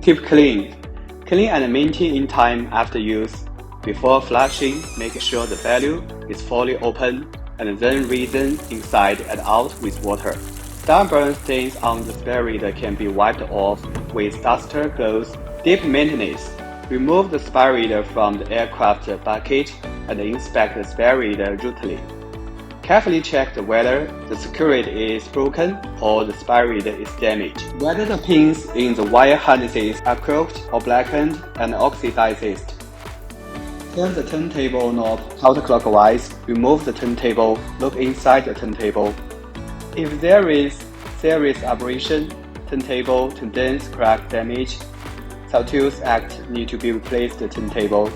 Keep clean. Clean and maintain in time after use. Before flushing, make sure the valve is fully open and then reason inside and out with water. Stubborn stains on the spirator can be wiped off with duster gloves. Deep maintenance. Remove the spirator from the aircraft bucket and inspect the spirator routinely. Carefully check whether the circuit is broken or the spirator is damaged. Whether the pins in the wire harnesses are crooked or blackened and oxidized. Turn the turntable knob counterclockwise. Remove the turntable. Look inside the turntable. If there is serious abrasion, turntable, tendons, crack damage, sawtooth act need to be replaced the turntable.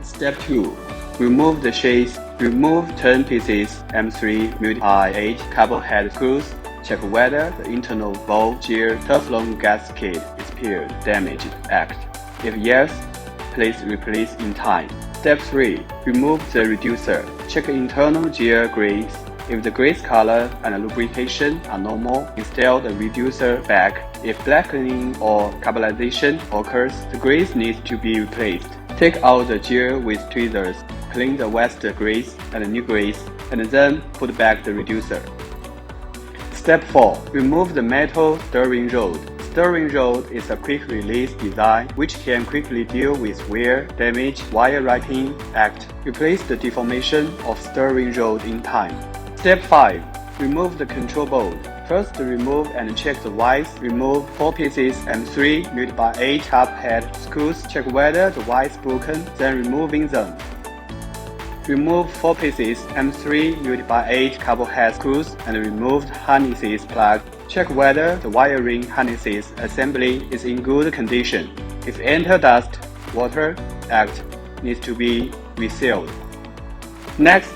Step 2. Remove the shades. Remove turn pieces M3 multi-8 carbon head screws. Check whether the internal valve gear Teflon gasket is peeled, damaged, act. If yes, please replace in time. Step 3. Remove the reducer. Check internal gear grease. If the grease color and lubrication are normal, install the reducer back. If blackening or carbonization occurs, the grease needs to be replaced. Take out the gear with tweezers. Clean the waste grease and new grease, and then put back the reducer. Step 4. Remove the metal steering rod. Steering rod is a quick-release design which can quickly deal with wear, damage, wire ripping, act. Replace the deformation of steering rod in time. Step 5. Remove the control board. First, remove and check the wires. Remove 4 pieces M3 multi-8 top head screws. Check whether the wire is broken, then removing them. Remove 4 pieces M3 multi-8 carbon head screws and remove harnesses plug. Check whether the wiring harnesses assembly is in good condition. If enter dust, water, act needs to be resealed. Next,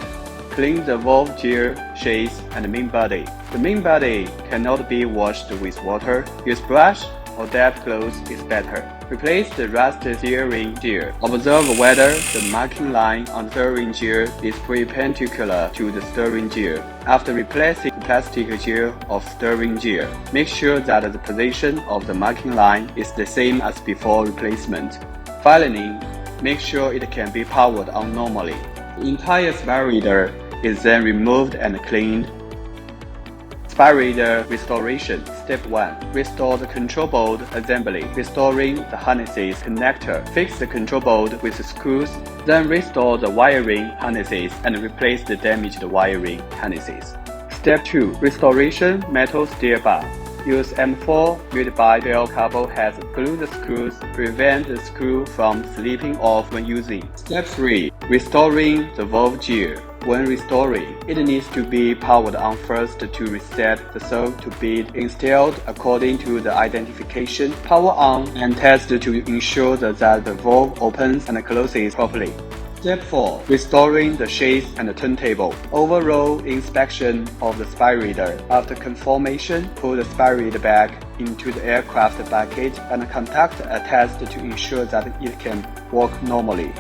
clean the valve gear, shades, and main body. The main body cannot be washed with water. Use brush or damp cloth is better. Replace the rusted steering gear. Observe whether the marking line on the steering gear is perpendicular to the steering gear. After replacing the plastic gear of steering gear, make sure that the position of the marking line is the same as before replacement. Finally, make sure it can be powered on normally. The entire spirator is then removed and cleaned. Spirator restoration. Step 1. Restore the control board assembly, restoring the harnesses connector. Fix the control board with the screws, then restore the wiring harnesses and replace the damaged wiring harnesses. Step 2. Restoration metal steer bar. Use M4 multi-12 carbon heads. Glue the screws. Prevent the screw from slipping off when using. Step 3. Restoring the valve gear. When restoring, it needs to be powered on first to reset the cell to be installed according to the identification. Power on and test to ensure that the valve opens and closes properly. Step 4. Restoring the shades and the turntable. Overall inspection of the spirator. After conformation, put the spirator back into the aircraft bucket and conduct a test to ensure that it can work normally.